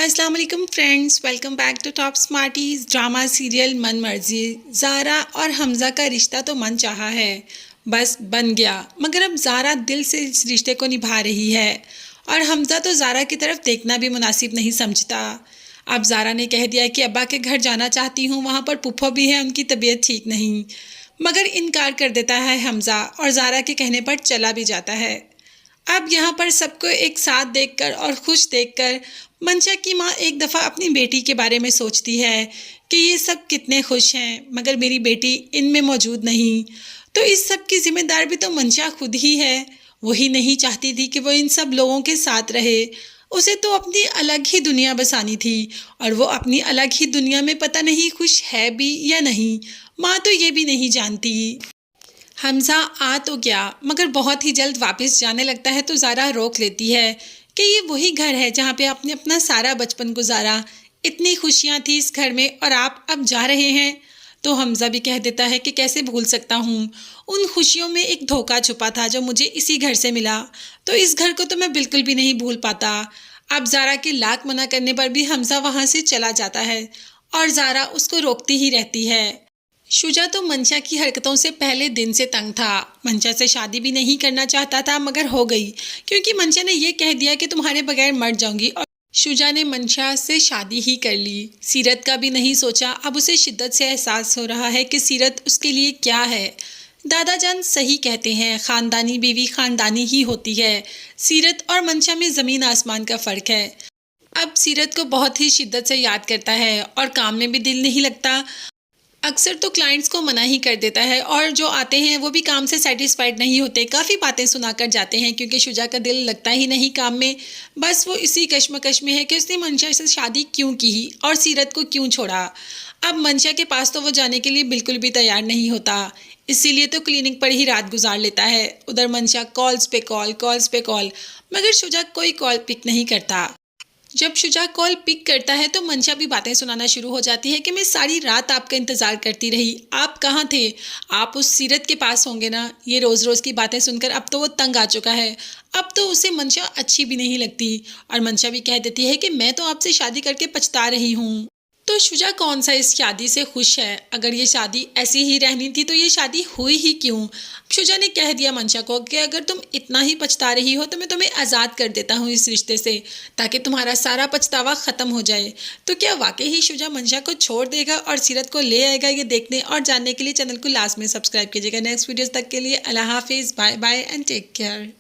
अस्सलाम वालेकुम friends, welcome back to top Smarties. Drama serial Man Marzi. Zaara और हमज़ा का रिश्ता तो मन चाहा है, बस बन गया। मगर अब ज़ारा दिल से इस रिश्ते को निभा रही है और हमज़ा तो ज़ारा की तरफ देखना भी मुनासिब नहीं समझता। अब ज़ारा ने कह दिया कि अब्बा के घर जाना चाहती हूँ, वहाँ पर पुप्पो भी है, उनकी तबीयत ठीक नहीं। मगर इनकार कर देता है हमज़ा और ज़ारा के कहने पर चला भी जाता है। अब यहाँ पर सबको एक साथ देखकर और खुश देखकर मंशा की माँ एक दफ़ा अपनी बेटी के बारे में सोचती है कि ये सब कितने खुश हैं, मगर मेरी बेटी इनमें मौजूद नहीं। तो इस सब की जिम्मेदार भी तो मंशा खुद ही है। वही नहीं चाहती थी कि वो इन सब लोगों के साथ रहे। उसे तो अपनी अलग ही दुनिया बसानी थी और वो अपनी अलग ही दुनिया में पता नहीं खुश है भी या नहीं। माँ तो ये भी नहीं जानती। हमज़ा आ तो गया, मगर बहुत ही जल्द वापस जाने लगता है तो ज़ारा रोक लेती है कि ये वही घर है जहाँ पे आपने अपना सारा बचपन गुजारा। इतनी खुशियाँ थी इस घर में और आप अब जा रहे हैं। तो हमज़ा भी कह देता है कि कैसे भूल सकता हूँ, उन खुशियों में एक धोखा छुपा था जो मुझे इसी घर से मिला। तो इस घर को तो मैं बिल्कुल भी नहीं भूल पाता। अब ज़ारा के लाख मना करने पर भी हमज़ा वहाँ से चला जाता है और ज़ारा उसको रोकती ही रहती है। शुजा तो मंशा की हरकतों से पहले दिन से तंग था। मंशा से शादी भी नहीं करना चाहता था, मगर हो गई क्योंकि मंशा ने यह कह दिया कि तुम्हारे बगैर मर जाऊंगी, और शुजा ने मंशा से शादी ही कर ली। सीरत का भी नहीं सोचा। अब उसे शिद्दत से एहसास हो रहा है कि सीरत उसके लिए क्या है। दादाजान सही कहते हैं, खानदानी बीवी खानदानी ही होती है। सीरत और मंशा में ज़मीन आसमान का फ़र्क है। अब सीरत को बहुत ही शिद्दत से याद करता है और काम में भी दिल नहीं लगता। अक्सर तो क्लाइंट्स को मना ही कर देता है और जो आते हैं वो भी काम से सेटिस्फाइड नहीं होते, काफ़ी बातें सुनाकर जाते हैं क्योंकि शुजा का दिल लगता ही नहीं काम में। बस वो इसी कश्मकश में है कि उसने मंशा से शादी क्यों की और सीरत को क्यों छोड़ा। अब मंशा के पास तो वो जाने के लिए बिल्कुल भी तैयार नहीं होता, इसीलिए तो क्लिनिक पर ही रात गुजार लेता है। उधर मंशा कॉल्स पे कॉल, कॉल्स पे कॉल, मगर शुजा कोई कॉल पिक नहीं करता। जब शुजा कॉल पिक करता है तो मंशा भी बातें सुनाना शुरू हो जाती है कि मैं सारी रात आपका इंतज़ार करती रही, आप कहाँ थे, आप उस सीरत के पास होंगे ना। ये रोज़ रोज़ की बातें सुनकर अब तो वो तंग आ चुका है। अब तो उसे मंशा अच्छी भी नहीं लगती और मंशा भी कह देती है कि मैं तो आपसे शादी करके पछता रही हूँ। तो शुजा कौन सा इस शादी से खुश है? अगर ये शादी ऐसी ही रहनी थी तो ये शादी हुई ही क्यों? शुजा ने कह दिया मंशा को कि अगर तुम इतना ही पछता रही हो तो मैं तुम्हें आज़ाद कर देता हूँ इस रिश्ते से, ताकि तुम्हारा सारा पछतावा ख़त्म हो जाए। तो क्या वाकई ही शुजा मंशा को छोड़ देगा और सीरत को ले आएगा? ये देखने और जानने के लिए चैनल को लास्ट में सब्सक्राइब कीजिएगा। नेक्स्ट वीडियोज़ तक के लिए अल्लाह हाफिज़, bye bye and take care.